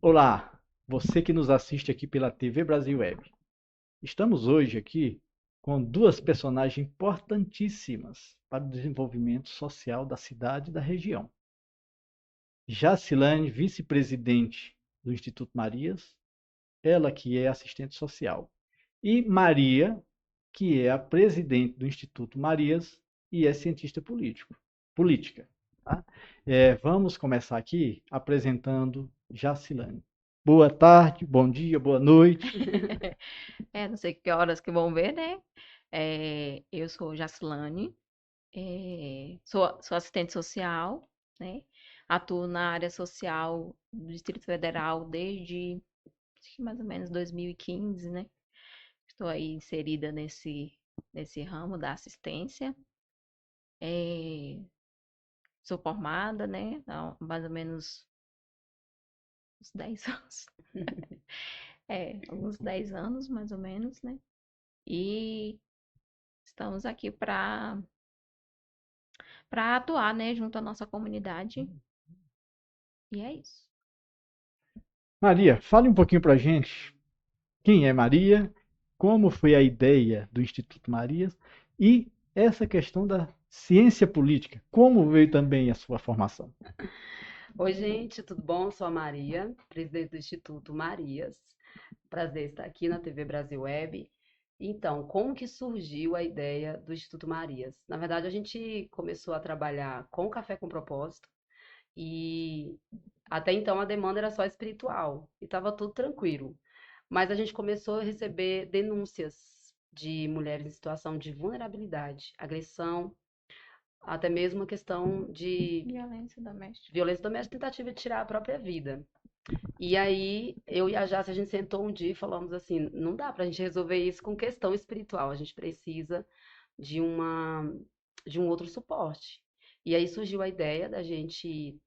Olá, você que nos assiste aqui pela TV Brasil Web. Estamos hoje aqui com duas personagens importantíssimas para o desenvolvimento social da cidade e da região. Jacilane, vice-presidente do Instituto Marias, ela que é assistente social. E Maria, que é a presidente do Instituto Marias e é cientista política. Tá? Vamos começar aqui apresentando Jacilane. Boa tarde, bom dia, boa noite. Não sei que horas que vão ver, né? Eu sou Jacilane, sou assistente social, né? Atuo na área social do Distrito Federal desde acho que mais ou menos 2015, né? Estou aí inserida nesse ramo da assistência. Eh, Sou formada, né? Há mais ou menos uns 10 anos. Uns 10 anos, mais ou menos, né? E estamos aqui para atuar, né, junto à nossa comunidade. E é isso. Maria, fale um pouquinho para a gente quem é Maria, como foi a ideia do Instituto Marias e essa questão da ciência política, como veio também a sua formação. Oi, gente, tudo bom? Sou a Maria, presidente do Instituto Marias. Prazer estar aqui na TV Brasil Web. Então, como que surgiu a ideia do Instituto Marias? Na verdade, a gente começou a trabalhar com Café com Propósito e até então a demanda era só espiritual e estava tudo tranquilo. Mas a gente começou a receber denúncias de mulheres em situação de vulnerabilidade, agressão, até mesmo a questão de Violência doméstica. violência doméstica, tentativa de tirar a própria vida. E aí, eu e a Jace, a gente sentou um dia e falamos assim, não dá pra gente resolver isso com questão espiritual, a gente precisa de de um outro suporte. E aí surgiu a ideia da gente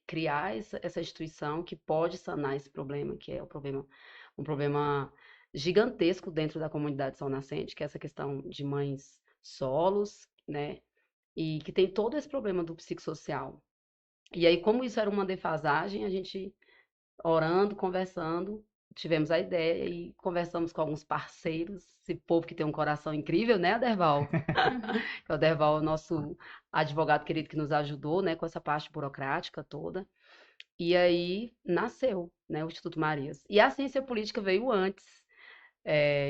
criar essa instituição que pode sanar esse problema, que é um problema gigantesco dentro da comunidade Sol Nascente, que é essa questão de mães solos, né? E que tem todo esse problema do psicossocial. E aí, como isso era uma defasagem, a gente orando, conversando, tivemos a ideia e conversamos com alguns parceiros, esse povo que tem um coração incrível, né, Aderval? Que o Aderval é o nosso advogado querido que nos ajudou, né, com essa parte burocrática toda. E aí nasceu, né, o Instituto Marias. E a ciência política veio antes.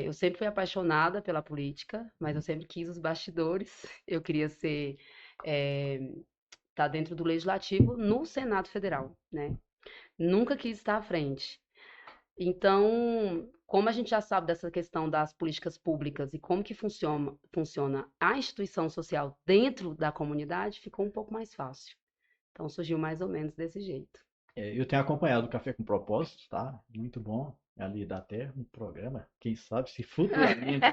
Eu sempre fui apaixonada pela política, mas eu sempre quis os bastidores. Eu queria ser, tá dentro do legislativo no Senado Federal, né? Nunca quis estar à frente. Então, como a gente já sabe dessa questão das políticas públicas e como que funciona a instituição social dentro da comunidade, ficou um pouco mais fácil. Então, surgiu mais ou menos desse jeito. Eu tenho acompanhado o Café com Propósito, tá? Muito bom. Ali dá até um programa. Quem sabe se futuramente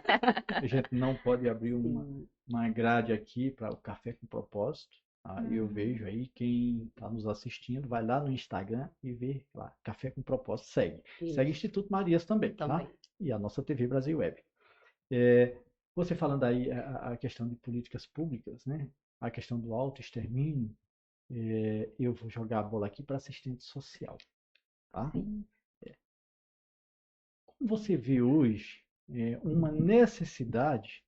a gente não pode abrir Sim, uma grade aqui para o Café com Propósito. Tá? Eu vejo aí quem está nos assistindo, vai lá no Instagram e vê lá, Café com Propósito, segue. Segue isso, Instituto Marias também, tá? também. E a nossa TV Brasil Web. É, você falando aí a questão de políticas públicas, né? A questão do autoextermínio, eu vou jogar a bola aqui para assistente social, tá? Sim. Como você vê hoje uma necessidade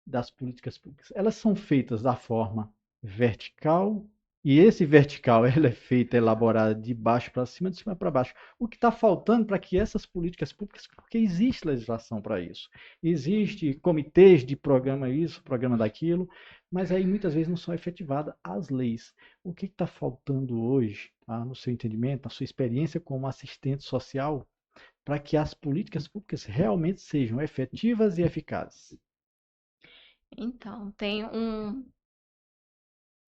das políticas públicas? Elas são feitas da forma vertical e esse vertical ela é feita, elaborada de baixo para cima, de cima para baixo. O que está faltando para que essas políticas públicas, porque existe legislação para isso, existe comitês de programa isso, programa daquilo, mas aí muitas vezes não são efetivadas as leis. O que está faltando hoje, tá, no seu entendimento, na sua experiência como assistente social, para que as políticas públicas realmente sejam efetivas e eficazes? Então,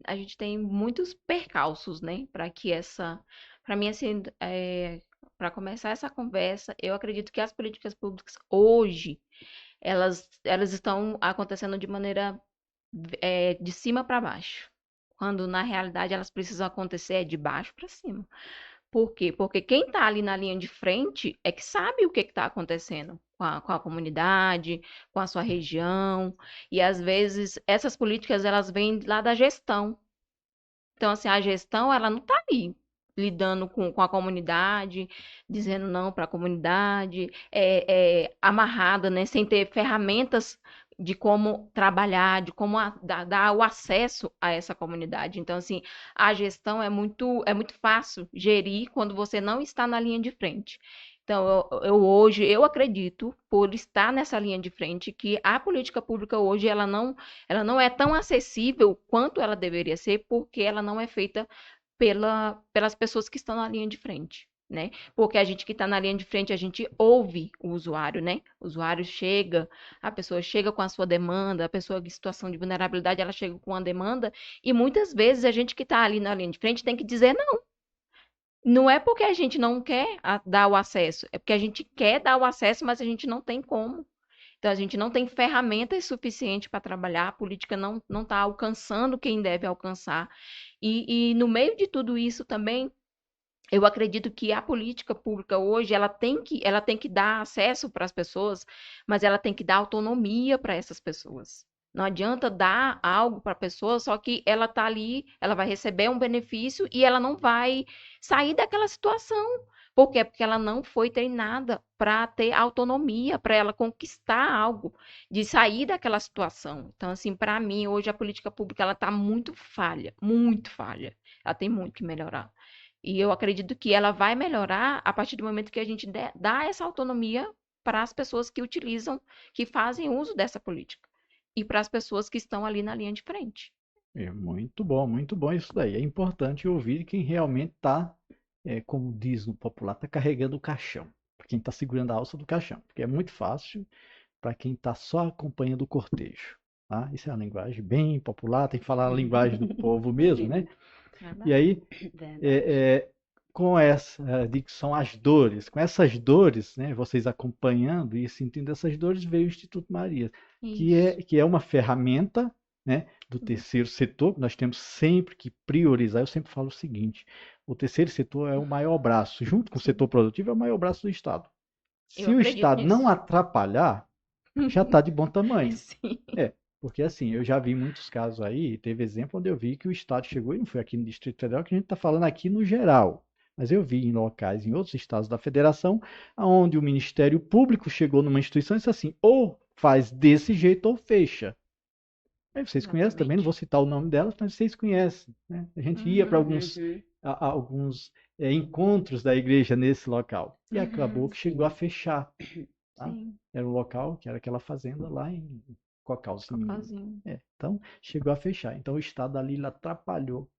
a gente tem muitos percalços, né, para mim, assim, para começar essa conversa, eu acredito que as políticas públicas hoje, elas estão acontecendo de maneira, de cima para baixo, quando na realidade elas precisam acontecer de baixo para cima. Por quê? Porque quem está ali na linha de frente é que sabe o que está acontecendo com a comunidade, com a sua região, e às vezes essas políticas elas vêm lá da gestão. Então, assim, a gestão ela não está ali. lidando com a comunidade, dizendo não para a comunidade, amarrada, né, sem ter ferramentas de como trabalhar, de como dar o acesso a essa comunidade. Então, assim, a gestão é muito fácil gerir quando você não está na linha de frente. Então, hoje, eu acredito, por estar nessa linha de frente, que a política pública hoje, ela não é tão acessível quanto ela deveria ser, porque ela não é feita pelas pessoas que estão na linha de frente, né? Porque a gente que está na linha de frente, a gente ouve o usuário, né? O usuário chega, a pessoa chega com a sua demanda, a pessoa em situação de vulnerabilidade, ela chega com uma demanda, e muitas vezes a gente que está ali na linha de frente tem que dizer não. Não é porque a gente não quer dar o acesso, é porque a gente quer dar o acesso, mas a gente não tem como. Então, a gente não tem ferramentas suficientes para trabalhar, a política não está alcançando quem deve alcançar. E no meio de tudo isso também, eu acredito que a política pública hoje, ela tem que dar acesso para as pessoas, mas ela tem que dar autonomia para essas pessoas. Não adianta dar algo para a pessoa, só que ela está ali, ela vai receber um benefício e ela não vai sair daquela situação. Por quê? Porque ela não foi treinada para ter autonomia, para ela conquistar algo, de sair daquela situação. Então, assim, para mim, hoje a política pública ela está muito falha, muito falha. Ela tem muito que melhorar. E eu acredito que ela vai melhorar a partir do momento que a gente dá essa autonomia para as pessoas que utilizam, que fazem uso dessa política. E para as pessoas que estão ali na linha de frente. É muito bom isso daí. É importante ouvir quem realmente está, como diz no popular, está carregando o caixão. Para quem está segurando a alça do caixão. Porque é muito fácil para quem está só acompanhando o cortejo. Tá? Isso é uma linguagem bem popular, tem que falar a linguagem do povo mesmo, né? E aí, Verdade. com essa dicção, as dores, com essas dores, né, vocês acompanhando e sentindo essas dores, veio o Instituto Maria, Isso. que é uma ferramenta, né, do terceiro setor, que nós temos sempre que priorizar. Eu sempre falo o seguinte: o terceiro setor é o maior braço, junto com o setor Sim. produtivo, é o maior braço do Estado. Eu Se o acredito Estado não nisso. atrapalhar, já está de bom tamanho. Sim. É, porque assim, eu já vi muitos casos aí, teve exemplo onde eu vi que o Estado chegou, e não foi aqui no Distrito Federal, que a gente está falando aqui no geral, mas eu vi em locais, em outros estados da federação, onde o Ministério Público chegou numa instituição e disse assim, ou faz desse jeito ou fecha. Aí vocês conhecem também, não Exatamente. vou citar o nome delas, mas vocês conhecem, né? A gente ia para Uhum. Uhum. alguns encontros da igreja nesse local, e acabou Uhum. que chegou a Sim. fechar. Tá? Sim. Era um local que era aquela fazenda lá em Cocalzinho. Cocôzinho. Então, chegou a fechar. Então, o Estado ali ele atrapalhou.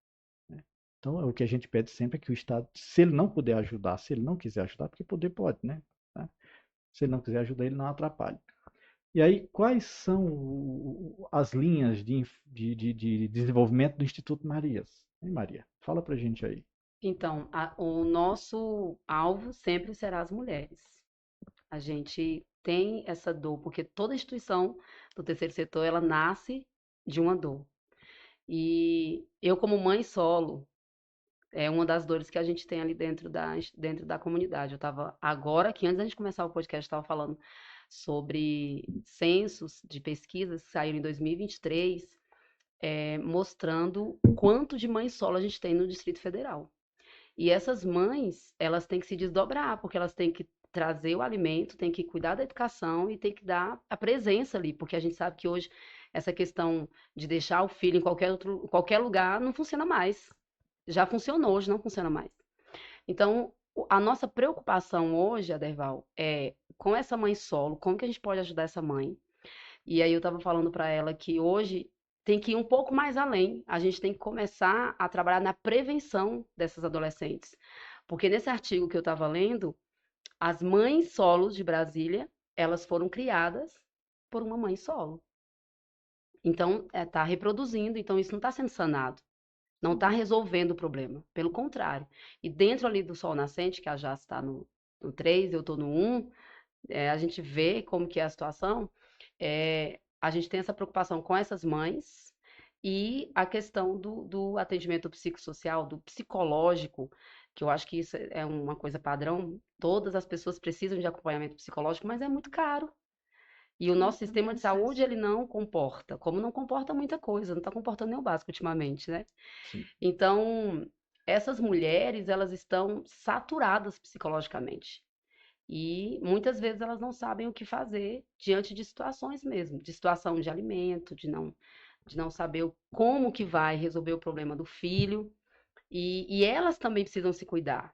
Né? Então, o que a gente pede sempre é que o Estado, se ele não puder ajudar, se ele não quiser ajudar, porque poder pode, né? Tá? Se ele não quiser ajudar, ele não atrapalha. E aí, quais são as linhas de desenvolvimento do Instituto Marias? Hein, Maria? Fala pra gente aí. Então, o nosso alvo sempre será as mulheres. A gente tem essa dor, porque toda instituição do terceiro setor, ela nasce de uma dor. E eu, como mãe solo, é uma das dores que a gente tem ali dentro da comunidade. Eu estava agora, que antes da gente começar o podcast, estava falando sobre censos de pesquisas que saíram em 2023, mostrando o quanto de mães solo a gente tem no Distrito Federal. E essas mães, elas têm que se desdobrar, porque elas têm que trazer o alimento, têm que cuidar da educação e têm que dar a presença ali, porque a gente sabe que hoje essa questão de deixar o filho em qualquer lugar não funciona mais. Já funcionou, hoje não funciona mais. Então, a nossa preocupação hoje, Aderval, é com essa mãe solo, como que a gente pode ajudar essa mãe? E aí eu estava falando para ela que hoje tem que ir um pouco mais além. A gente tem que começar a trabalhar na prevenção dessas adolescentes. Porque nesse artigo que eu estava lendo, as mães solos de Brasília, elas foram criadas por uma mãe solo. Então, está reproduzindo, então isso não está sendo sanado. Não está resolvendo o problema. Pelo contrário. E dentro ali do Sol Nascente, que a Jás está no 3, eu estou no 1, a gente vê como que é a situação. A gente tem essa preocupação com essas mães e a questão do atendimento psicossocial, do psicológico, que eu acho que isso é uma coisa padrão. Todas as pessoas precisam de acompanhamento psicológico, mas é muito caro. E o nosso Sim, não sistema tem de saúde, acesso. ele não comporta, como não comporta muita coisa, não está comportando nem o básico ultimamente, né? Sim. Então, essas mulheres, elas estão saturadas psicologicamente. E muitas vezes elas não sabem o que fazer diante de situações mesmo, de situação de alimento, de não saber como que vai resolver o problema do filho. E elas também precisam se cuidar.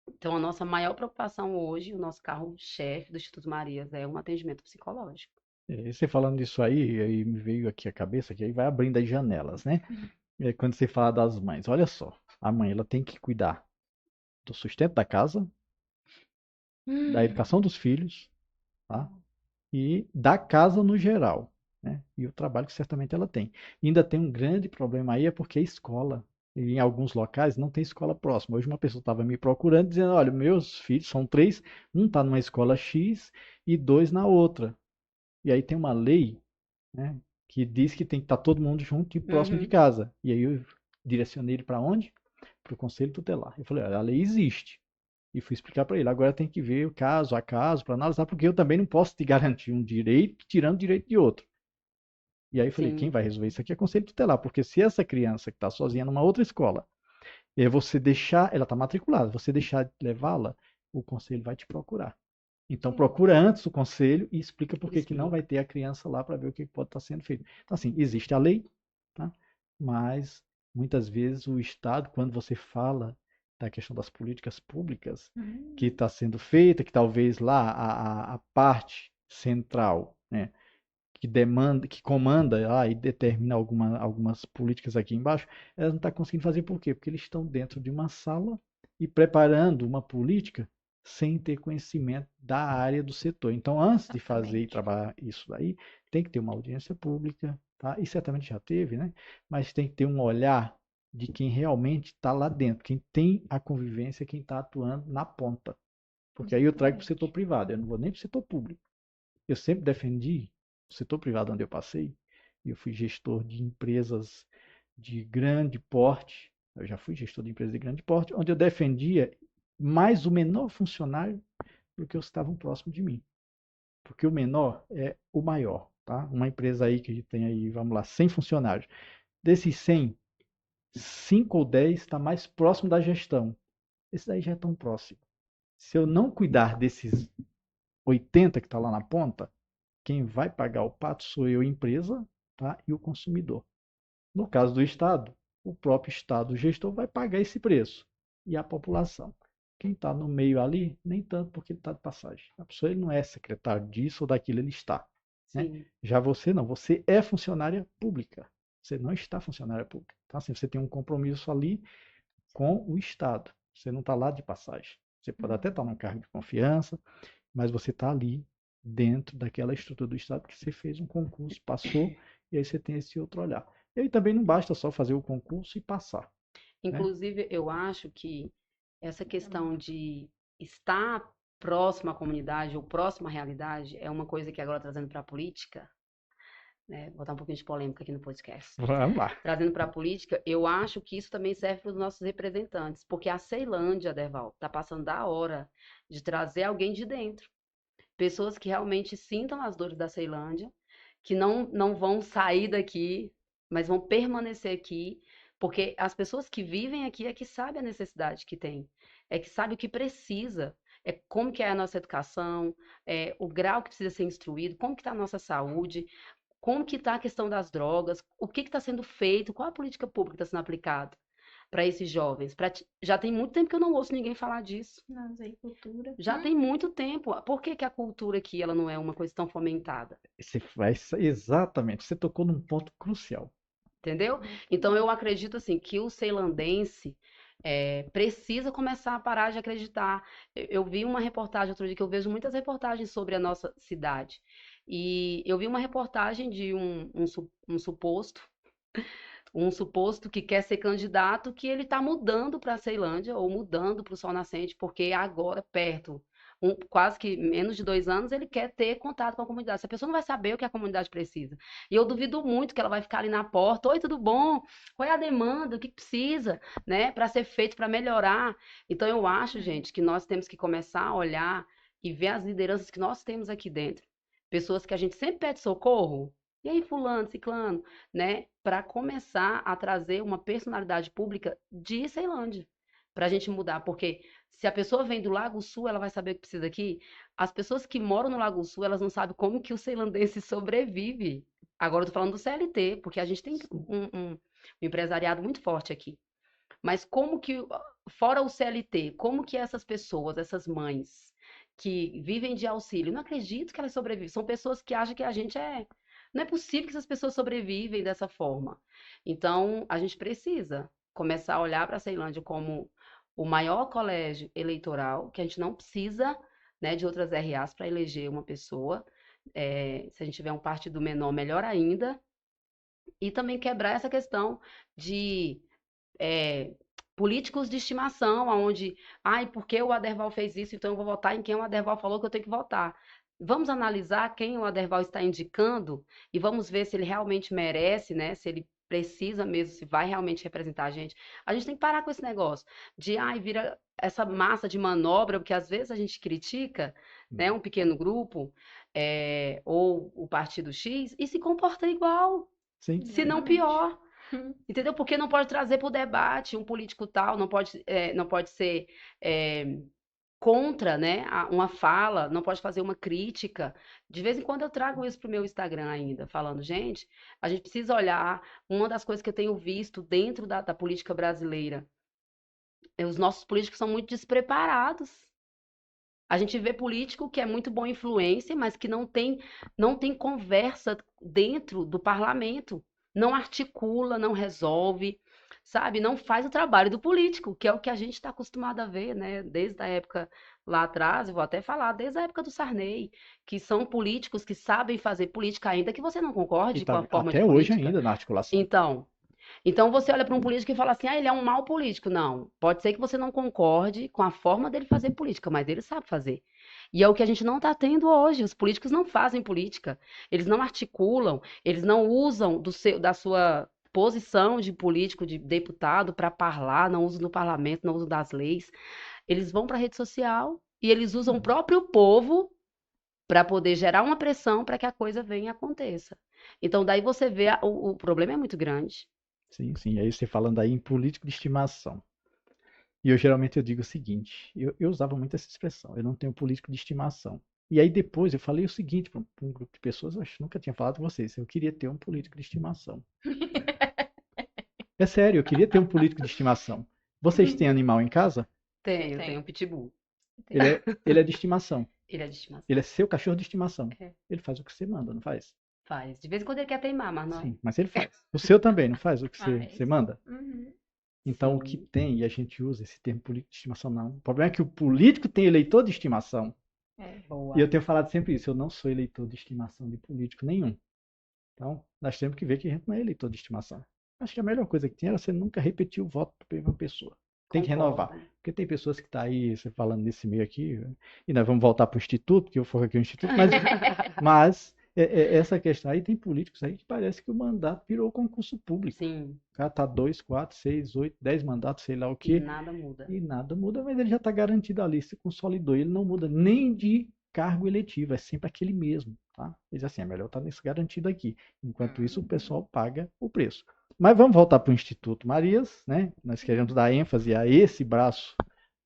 Então, a nossa maior preocupação hoje, o nosso carro-chefe do Instituto Marias é um atendimento psicológico. E você falando disso aí me veio aqui a cabeça que aí vai abrindo as janelas, né? Quando você fala das mães, olha só, a mãe ela tem que cuidar do sustento da casa, da educação dos filhos, tá? E da casa no geral, né? E o trabalho que certamente ela tem. E ainda tem um grande problema aí, é porque a escola, em alguns locais, não tem escola próxima. Hoje uma pessoa estava me procurando, dizendo, olha, meus filhos são três, um está numa escola X e dois na outra. E aí tem uma lei, né, que diz que tem que estar todo mundo junto e próximo de Uhum. casa. E aí eu direcionei ele para onde? Para o Conselho Tutelar. Eu falei, olha, a lei existe. E fui explicar para ele. Agora tem que ver o caso a caso para analisar, porque eu também não posso te garantir um direito tirando o direito de outro. E aí eu falei, quem Sim, vai resolver isso aqui é o Conselho Tutelar, porque se essa criança que está sozinha numa outra escola, e aí você deixar, ela está matriculada, você deixar de levá-la, o conselho vai te procurar. Então procura antes o conselho e explica por que não vai explica. ter a criança lá para ver o que pode estar sendo feito. Então assim, existe a lei, tá? Mas muitas vezes o Estado, quando você fala da questão das políticas públicas que está sendo feita, que talvez lá a parte central, né, que demanda, que comanda lá e determina algumas políticas aqui embaixo, elas não estão conseguindo fazer por quê? Porque eles estão dentro de uma sala e preparando uma política sem ter conhecimento da área do setor. Então, antes de fazer e Exatamente. trabalhar isso daí, tem que ter uma audiência pública, tá? E certamente já teve, né? Mas tem que ter um olhar de quem realmente está lá dentro, quem tem a convivência, quem está atuando na ponta. Porque aí eu trago para o setor Exatamente. privado, eu não vou nem para o setor público. Eu sempre defendi o setor privado onde eu passei. Eu fui gestor de empresas de grande porte. Eu já fui gestor de empresas de grande porte, onde eu defendia mais o menor funcionário do que os que estavam próximos de mim. Porque o menor é o maior, tá? Uma empresa aí que tem aí, vamos lá, 100 funcionários. Desses 100, 5 ou 10 está mais próximo da gestão. Esse daí já é tão próximo. Se eu não cuidar desses 80 que está lá na ponta, quem vai pagar o pato sou eu, empresa, tá? E o consumidor. No caso do Estado, o próprio Estado, o gestor, vai pagar esse preço. E a população. Quem está no meio ali, nem tanto porque ele está de passagem. A pessoa ele não é secretário disso ou daquilo, ele está. Né? Sim. Já você não, você é funcionária pública. Você não está funcionária pública. Então, assim, você tem um compromisso ali com o Estado. Você não está lá de passagem. Você pode até estar num cargo de confiança, mas você está ali dentro daquela estrutura do Estado que você fez um concurso, passou, e aí você tem esse outro olhar. E aí também não basta só fazer o concurso e passar, né? Inclusive, eu acho que essa questão de estar próximo à comunidade ou próximo à realidade é uma coisa que agora trazendo para a política, né? Vou botar um pouquinho de polêmica aqui no podcast. Vamos lá. Trazendo para a política, eu acho que isso também serve para os nossos representantes, porque a Ceilândia, Deval, está passando da hora de trazer alguém de dentro. Pessoas que realmente sintam as dores da Ceilândia, que não vão sair daqui, mas vão permanecer aqui, porque as pessoas que vivem aqui é que sabem a necessidade que tem, é que sabe o que precisa, é como que é a nossa educação, é o grau que precisa ser instruído, como que está a nossa saúde, como que está a questão das drogas, o que está sendo feito, qual a política pública está sendo aplicada para esses jovens. Já tem muito tempo que eu não ouço ninguém falar disso. Nossa, e cultura. Já tem muito tempo. Por que que a cultura aqui ela não é uma coisa tão fomentada? Você faz exatamente, você tocou num ponto crucial. Entendeu? Então eu acredito assim que o ceilandense precisa começar a parar de acreditar. Eu vi uma reportagem outro dia que eu vejo muitas reportagens sobre a nossa cidade. E eu vi uma reportagem de um suposto que quer ser candidato, que ele está mudando para a Ceilândia ou mudando para o Sol Nascente, porque agora, perto, quase que menos de 2 anos, ele quer ter contato com a comunidade. Essa pessoa não vai saber o que a comunidade precisa. E eu duvido muito que ela vai ficar ali na porta: oi, tudo bom? Qual é a demanda? O que precisa, né, para ser feito, para melhorar? Então, eu acho, gente, que nós temos que começar a olhar e ver as lideranças que nós temos aqui dentro. Pessoas que a gente sempre pede socorro, E aí, fulano, ciclano, né? Para começar a trazer uma personalidade pública de Ceilândia, para a gente mudar, porque se a pessoa vem do Lago Sul, ela vai saber o que precisa aqui. As pessoas que moram no Lago Sul, elas não sabem como que o ceilandense sobrevive. Agora eu tô falando do CLT, porque a gente tem um empresariado muito forte aqui. Mas como que, fora o CLT, como que essas pessoas, essas mães que vivem de auxílio, não acredito que elas sobrevivem. São pessoas que acham que a gente é. Não é possível que essas pessoas sobrevivem dessa forma. Então, a gente precisa começar a olhar para a Ceilândia como o maior colégio eleitoral, que a gente não precisa, né, de outras RAs para eleger uma pessoa. Se a gente tiver um partido menor, melhor ainda. E também quebrar essa questão de é, políticos de estimação, onde, ai, porque o Aderval fez isso, então eu vou votar em quem o Aderval falou que eu tenho que votar. Vamos analisar quem o Aderval está indicando e vamos ver se ele realmente merece, né? Se ele precisa mesmo, se vai realmente representar a gente. A gente tem que parar com esse negócio de, ai, vira essa massa de manobra, porque às vezes a gente critica, né, um pequeno grupo, ou o partido X, e se comporta igual, Sim. se não Exatamente. pior. Entendeu? Porque não pode trazer para o debate um político tal, não pode ser contra, né, uma fala, não pode fazer uma crítica. De vez em quando eu trago isso para o meu Instagram ainda, falando, gente, a gente precisa olhar. Uma das coisas que eu tenho visto dentro da política brasileira, os nossos políticos são muito despreparados. A gente vê político que é muito bom influência, mas que não tem conversa dentro do parlamento, não articula, não resolve, sabe? Não faz o trabalho do político, que é o que a gente está acostumado a ver, né? Desde a época lá atrás, eu vou até falar, desde a época do Sarney, que são políticos que sabem fazer política, ainda que você não E concorde com tá a forma de até hoje política. ainda na articulação. Então você olha para um político e fala assim: ah, ele é um mau político. Não. Pode ser que você não concorde com a forma dele fazer política, mas ele sabe fazer. E é o que a gente não está tendo hoje. Os políticos não fazem política. Eles não articulam, eles não usam da sua posição de político, de deputado, para falar, não usam no parlamento, não usam das leis. Eles vão para a rede social e eles usam o próprio povo para poder gerar uma pressão para que a coisa venha e aconteça. Então, daí você vê, o problema é muito grande. Sim, sim. Aí você falando aí em político de estimação. E eu geralmente eu digo o seguinte, eu usava muito essa expressão, eu não tenho político de estimação. E aí depois eu falei o seguinte para um grupo de pessoas, eu acho que nunca tinha falado com vocês, eu queria ter um político de estimação. É sério, eu queria ter um político de estimação. Vocês têm animal em casa? Tenho um pitbull. Ele é de estimação. Ele é de estimação. Ele é seu cachorro de estimação. É. Ele faz o que você manda, não faz? Faz. De vez em quando ele quer teimar, mas não. Sim, mas ele faz. O seu também, não faz o que você Faz. manda? Uhum. Então, o que Sim. tem, e a gente usa esse termo político de estimação, não. O problema é que o político tem eleitor de estimação. É. Boa. E eu tenho falado sempre isso, eu não sou eleitor de estimação de político nenhum. Então, nós temos que ver que a gente não é eleitor de estimação. Acho que a melhor coisa que tinha era você nunca repetir o voto para uma pessoa. Tem que renovar. Concordo. Porque tem pessoas que estão aí, você falando nesse meio aqui, e nós vamos voltar para o Instituto, porque eu foco aqui no Instituto, mas essa questão aí, tem políticos aí que parece que o mandato virou concurso público. Sim. O cara tá 2, 4, 6, 8, 10 mandatos, sei lá o E quê, nada muda. e nada muda, mas ele já está garantido ali, se consolidou. Ele não muda nem de cargo eletivo, é sempre aquele mesmo, tá? Ele diz assim, é melhor estar nesse garantido aqui. Enquanto isso, o pessoal paga o preço. Mas vamos voltar para o Instituto Marias, né? Nós queremos dar ênfase a esse braço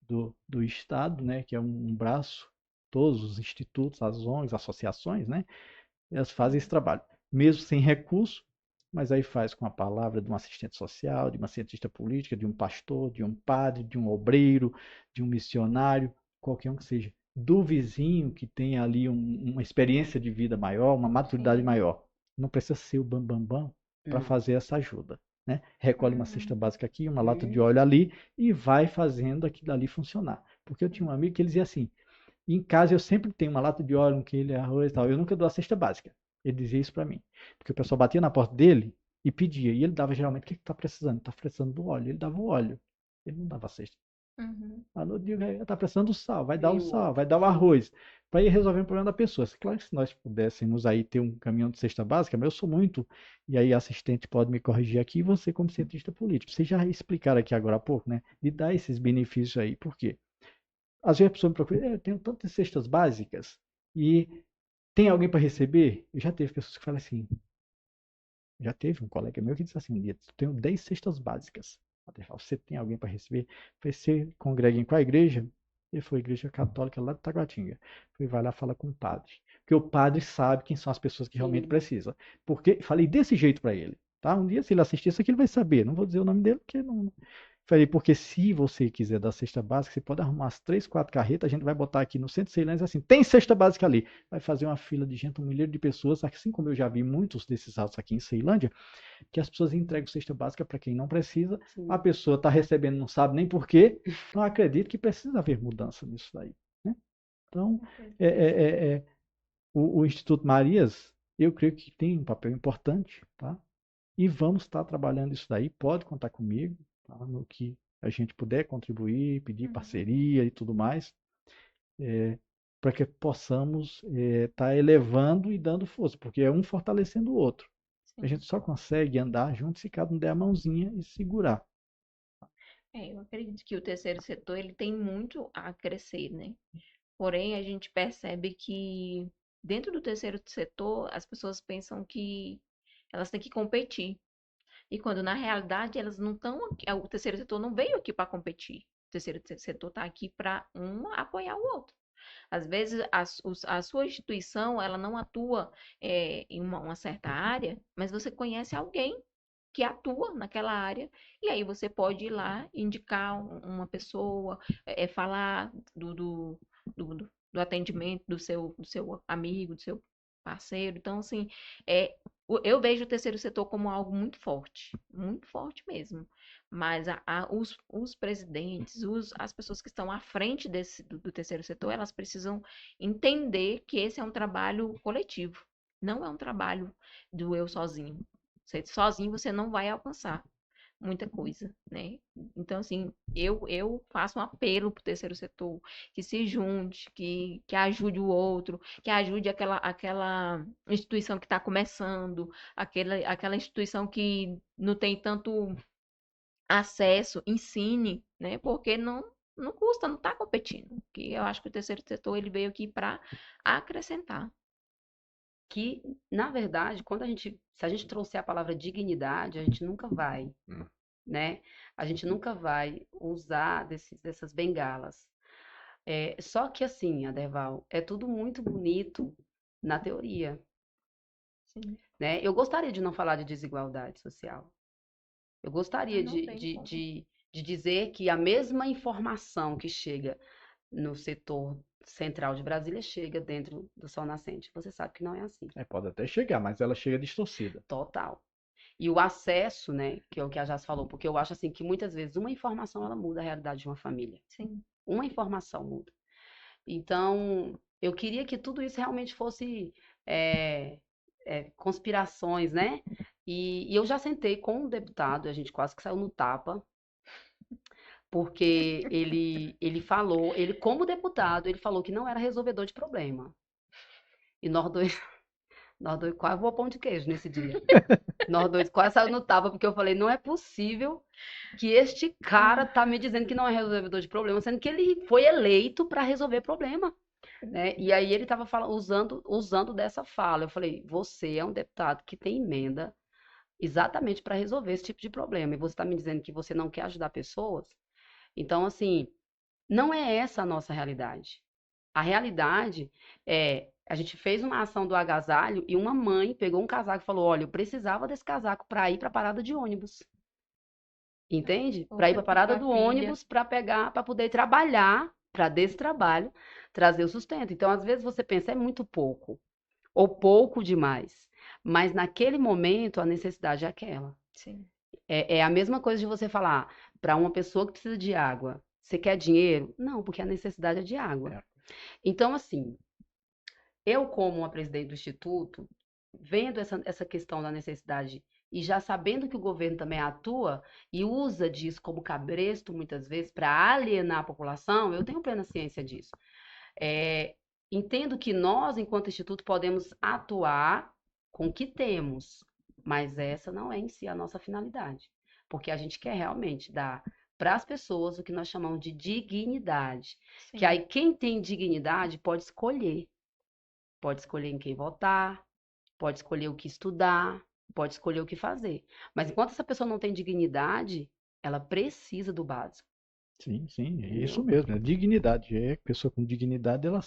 do Estado, né? Que é um braço, todos os institutos, as ONGs, associações, né? Elas fazem esse trabalho, mesmo sem recurso, mas aí faz com a palavra de um assistente social, de uma cientista política, de um pastor, de um padre, de um obreiro, de um missionário, qualquer um que seja, do vizinho que tem ali uma experiência de vida maior, uma maturidade Sim. maior. Não precisa ser o bambambam para Não. fazer essa ajuda. Né? Recolhe uma Uhum. cesta básica aqui, uma lata de óleo ali e vai fazendo aquilo ali funcionar. Porque eu tinha um amigo que ele dizia assim, em casa eu sempre tenho uma lata de óleo, um quilo, arroz e tal. Eu nunca dou a cesta básica. Ele dizia isso para mim. Porque o pessoal batia na porta dele e pedia. E ele dava geralmente, o que está precisando? Está precisando do óleo. Ele dava o óleo. Ele não dava a cesta. Uhum. Alô, digo, está precisando do sal. Vai dar o Viu? sal, vai dar o arroz. Para ir resolver o problema da pessoa. Claro que se nós pudéssemos aí ter um caminhão de cesta básica, mas eu sou muito, e aí a assistente pode me corrigir aqui, e você como cientista político. Vocês já explicaram aqui agora há pouco, né? De dar esses benefícios aí. Por quê? Às vezes a pessoa me procura, eu tenho tantas cestas básicas e tem alguém para receber? Eu já teve pessoas que falam assim, Já teve um colega meu que disse assim, um dia, eu tenho 10 cestas básicas. Você tem alguém para receber? Você congrega em qual igreja? Ele foi igreja católica lá de Taguatinga. Falei, vai lá, fala com o padre. Porque o padre sabe quem são as pessoas que realmente Sim. precisam. Porque falei desse jeito para ele, tá? Um dia, se ele assistir isso aqui, ele vai saber. Não vou dizer o nome dele, porque não. Falei, porque se você quiser dar cesta básica, você pode arrumar as 3, 4 carretas, a gente vai botar aqui no centro de Ceilândia assim, tem cesta básica ali. Vai fazer uma fila de gente, um milhão de pessoas, assim como eu já vi muitos desses atos aqui em Ceilândia, que as pessoas entregam cesta básica para quem não precisa, a Sim. pessoa está recebendo, não sabe nem por quê, então acredito que precisa haver mudança nisso daí, né? Então, é, é, é, o Instituto Marias, eu creio que tem um papel importante, tá? E vamos estar trabalhando isso daí. Pode contar comigo, tá? No que a gente puder contribuir, pedir parceria e tudo mais, para que possamos estar elevando e dando força, porque é um fortalecendo o outro. A Sim. gente só consegue andar junto se cada um der a mãozinha e segurar. Eu acredito que o terceiro setor ele tem muito a crescer, né? Porém, a gente percebe que dentro do terceiro setor, as pessoas pensam que elas têm que competir. E quando na realidade elas não estão, o terceiro setor não veio aqui para competir. O terceiro setor está aqui para um apoiar o outro. Às vezes a sua instituição ela não atua em uma certa área, mas você conhece alguém que atua naquela área e aí você pode ir lá indicar uma pessoa, falar do atendimento do seu amigo, do seu parceiro. Então, assim, eu vejo o terceiro setor como algo muito forte mesmo. Mas os presidentes, as pessoas que estão à frente do terceiro setor, elas precisam entender que esse é um trabalho coletivo. Não é um trabalho do eu sozinho. Sozinho você não vai alcançar muita coisa, né? Então, assim, eu faço um apelo para o terceiro setor que se junte, que ajude o outro, que ajude aquela instituição que está começando, aquela instituição que não tem tanto acesso, ensine, né? Porque não custa, não está competindo. Que eu acho que o terceiro setor ele veio aqui para acrescentar. Que, na verdade, se a gente trouxer a palavra dignidade, a gente nunca vai, né? A gente nunca vai usar dessas bengalas. Só que assim, Aderval, é tudo muito bonito na teoria, Sim. né? Eu gostaria de não falar de desigualdade social. Eu Ah, gostaria não tem como. de dizer que a mesma informação que chega no setor central de Brasília chega dentro do Sol Nascente. Você sabe que não é assim. Pode até chegar, mas ela chega distorcida. Total. E o acesso, né, que é o que a Jaz falou, porque eu acho assim que muitas vezes uma informação ela muda a realidade de uma família. Sim. Uma informação muda. Então, eu queria que tudo isso realmente fosse conspirações, né? E eu já sentei com um deputado, a gente quase que saiu no tapa, porque ele falou, ele como deputado, ele falou que não era resolvedor de problema. E nós dois quase voou pão de queijo nesse dia. Nós dois quase saiu no tapa, porque eu falei, não é possível que este cara tá me dizendo que não é resolvedor de problema, sendo que ele foi eleito para resolver problema, né? E aí ele estava usando dessa fala. Eu falei, você é um deputado que tem emenda exatamente para resolver esse tipo de problema, e você está me dizendo que você não quer ajudar pessoas? Então, assim, não é essa a nossa realidade. A realidade a gente fez uma ação do agasalho e uma mãe pegou um casaco e falou: Olha, eu precisava desse casaco para ir para a parada de ônibus. Entende? Para ir Outra para a parada do filha. ônibus para pegar, para poder trabalhar, para desse trabalho trazer o sustento. Então, às vezes você pensa, é muito pouco, ou pouco demais. Mas naquele momento a necessidade é aquela. Sim. É a mesma coisa de você falar para uma pessoa que precisa de água: Você quer dinheiro? Não, porque a necessidade é de água. É. Então, assim, eu, como uma presidente do Instituto, vendo essa questão da necessidade e já sabendo que o governo também atua e usa disso como cabresto, muitas vezes, para alienar a população, eu tenho plena ciência disso. É, entendo que nós, enquanto Instituto, podemos atuar com o que temos, mas essa não é em si a nossa finalidade, porque a gente quer realmente dar para as pessoas o que nós chamamos de dignidade, que Sim. aí quem tem dignidade pode escolher em quem votar, pode escolher o que estudar, pode escolher o que fazer. Mas enquanto essa pessoa não tem dignidade, ela precisa do básico, Sim, sim, é isso entendeu? mesmo, é dignidade. É pessoa com dignidade, ela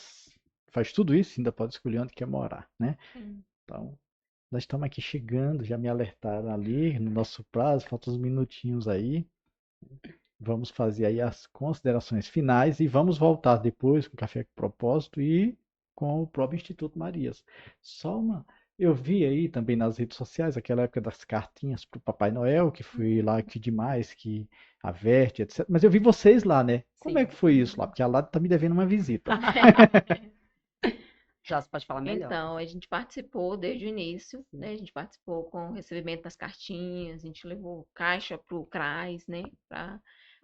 faz tudo isso, ainda pode escolher onde quer morar, né? Sim. Então, nós estamos aqui chegando, já me alertaram ali no nosso prazo, faltam uns minutinhos aí. Vamos fazer aí as considerações finais e vamos voltar depois com o Café com Propósito e com o próprio Instituto Marias. Só uma. Eu vi aí também nas redes sociais aquela época das cartinhas para o Papai Noel, que foi lá que demais, que a Verte, etc. Mas eu vi vocês lá, né? Como é Sim. que foi isso lá? Porque a Lada tá me devendo uma visita. Já você pode falar melhor. Então, a gente participou desde o início, Sim. né? A gente participou com o recebimento das cartinhas, a gente levou caixa para o CRAS, né? Para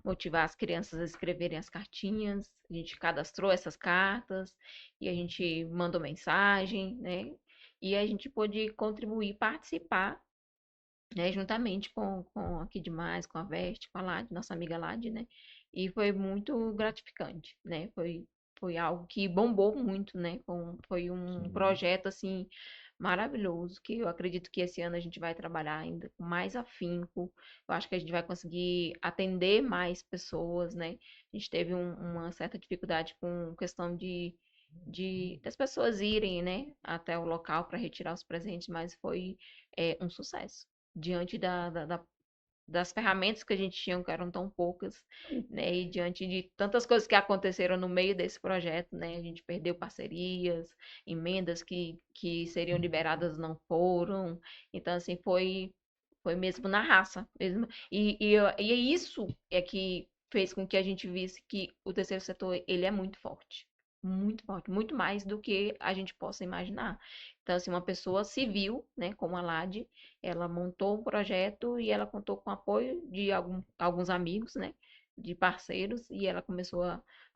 motivar as crianças a escreverem as cartinhas. A gente cadastrou essas cartas e a gente mandou mensagem, né? E a gente pôde contribuir, participar, né? Juntamente com Aqui Demais, com a Veste, com a Lade, nossa amiga Lade, né? E foi muito gratificante, né? Foi algo que bombou muito, né? Foi um Sim, projeto, assim, maravilhoso, que eu acredito que esse ano a gente vai trabalhar ainda com mais afinco. Eu acho que a gente vai conseguir atender mais pessoas, né? A gente teve uma certa dificuldade com questão das pessoas irem, né, até o local para retirar os presentes, mas foi um sucesso diante das ferramentas que a gente tinha, que eram tão poucas, né? E diante de tantas coisas que aconteceram no meio desse projeto, né? A gente perdeu parcerias, emendas que seriam liberadas não foram. Então, assim, foi mesmo na raça, mesmo. E isso é que fez com que a gente visse que o terceiro setor, ele é muito forte, muito mais do que a gente possa imaginar. Então, assim, uma pessoa civil, né, como a Lade, ela montou um projeto e ela contou com o apoio de alguns amigos, né? De parceiros, e ela começou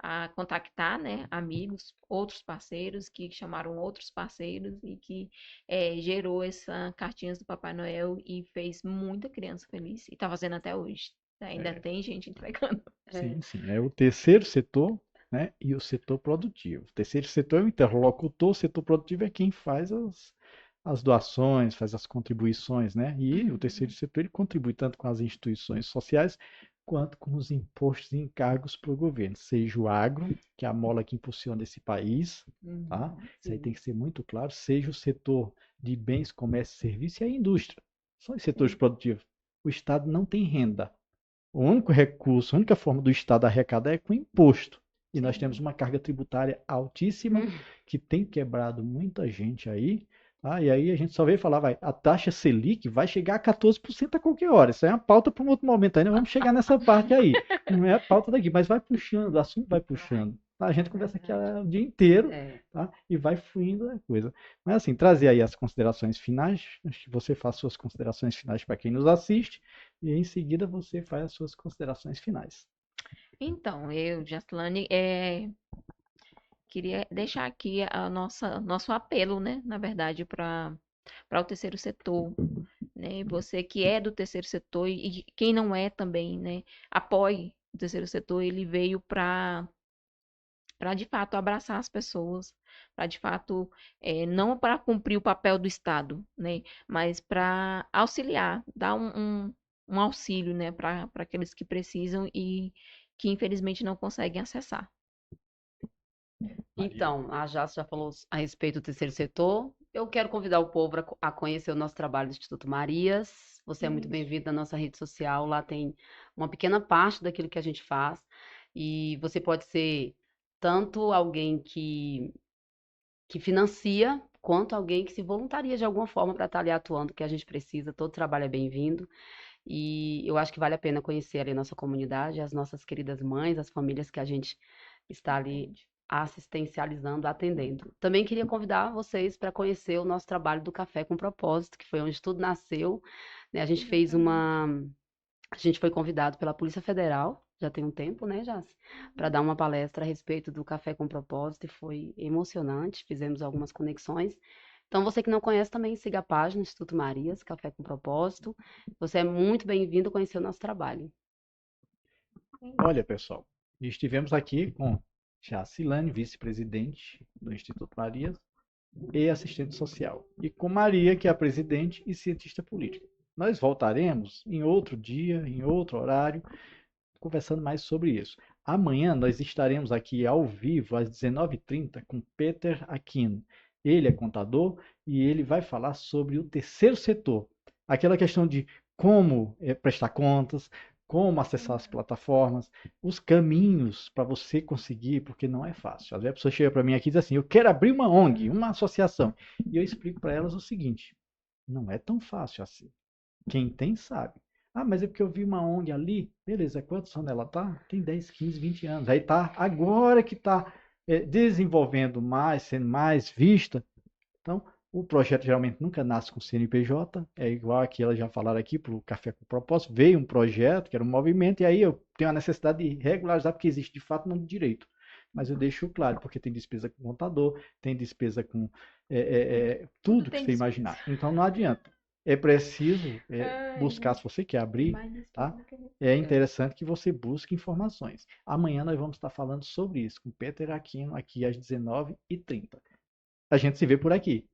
a contactar, né? Amigos, outros parceiros, que chamaram outros parceiros e que gerou essa cartinhas do Papai Noel e fez muita criança feliz. E está fazendo até hoje. Ainda é, tem gente entregando. É. sim, sim. É o terceiro setor, né? E o setor produtivo. O terceiro setor é o interlocutor, o setor produtivo é quem faz as doações, faz as contribuições, né? E o terceiro Uhum. setor ele contribui tanto com as instituições sociais quanto com os impostos e encargos para o governo, seja o agro, que é a mola que impulsiona esse país, tá? Uhum. Isso aí tem Sim. que ser muito claro, seja o setor de bens, comércio e serviço e a indústria. São os setores Sim. produtivos. O Estado não tem renda. O único recurso, a única forma do Estado arrecadar é com imposto. E nós temos Sim. uma carga tributária altíssima Hum. que tem quebrado muita gente aí. Tá? E aí a gente só veio falar, vai, a taxa Selic vai chegar a 14% a qualquer hora. Isso aí é uma pauta para um outro momento. Ainda vamos chegar nessa parte aí. Não é a pauta daqui, mas vai puxando, o assunto vai Vai, puxando. Tá? A gente é conversa aqui verdade. o dia inteiro, É. tá? E vai fluindo a coisa. Mas assim, trazer aí as considerações finais. Você faz suas considerações finais para quem nos assiste e em seguida você faz as suas considerações finais. Então, eu, Jaslane, queria deixar aqui a nosso apelo, né? Na verdade, para o terceiro setor, né? Você que é do terceiro setor e quem não é também, né? Apoie o terceiro setor. Ele veio para de fato abraçar as pessoas, para de fato não para cumprir o papel do Estado, né? Mas para auxiliar, dar um auxílio, né? Para aqueles que precisam e que infelizmente não conseguem acessar. Maria. Então, a Jace já falou a respeito do terceiro setor. Eu quero convidar o povo a conhecer o nosso trabalho do Instituto Marias. Você é muito Isso. bem-vindo na nossa rede social. Lá tem uma pequena parte daquilo que a gente faz. E você pode ser tanto alguém que financia, quanto alguém que se voluntaria de alguma forma para estar ali atuando, que a gente precisa. Todo trabalho é bem-vindo. E eu acho que vale a pena conhecer ali a nossa comunidade, as nossas queridas mães, as famílias que a gente está ali Entende? assistencializando, atendendo. Também queria convidar vocês para conhecer o nosso trabalho do Café com Propósito, que foi onde tudo nasceu, né? A gente fez Exatamente. a gente foi convidado pela Polícia Federal, já tem um tempo, né, Jace, para dar uma palestra a respeito do Café com Propósito e foi emocionante, fizemos algumas conexões. Então, você que não conhece, também siga a página Instituto Marias, Café com Propósito. Você é muito bem-vindo a conhecer o nosso trabalho. Olha, pessoal, estivemos aqui com Jacilane, vice-presidente do Instituto Marias, e assistente social. E com Maria, que é a presidente e cientista política. Nós voltaremos em outro dia, em outro horário, conversando mais sobre isso. Amanhã nós estaremos aqui ao vivo às 19h30 com Peter Aquino. Ele é contador e ele vai falar sobre o terceiro setor. Aquela questão de como prestar contas, como acessar as plataformas, os caminhos para você conseguir, porque não é fácil. Às vezes a pessoa chega para mim aqui e diz assim, eu quero abrir uma ONG, uma associação. E eu explico para elas o seguinte, não é tão fácil assim. Quem tem sabe. Ah, mas é porque eu vi uma ONG ali. Beleza, quantos anos ela tá? Tem 10, 15, 20 anos. Aí tá, agora que tá desenvolvendo mais, sendo mais vista. Então, o projeto geralmente nunca nasce com CNPJ. É igual aqui, elas já falaram aqui, para o Café com Propósito. Veio um projeto, que era um movimento, e aí eu tenho a necessidade de regularizar, porque existe de fato não de direito. Mas eu deixo claro, porque tem despesa com contador, tem despesa com Tudo tudo que tem você despesa. imaginar. Então não adianta. É preciso Ai, buscar, se você quer abrir, mais tá? despesa do que É interessante que você busque informações. Amanhã nós vamos estar falando sobre isso com Peter Aquino aqui às 19h30. A gente se vê por aqui.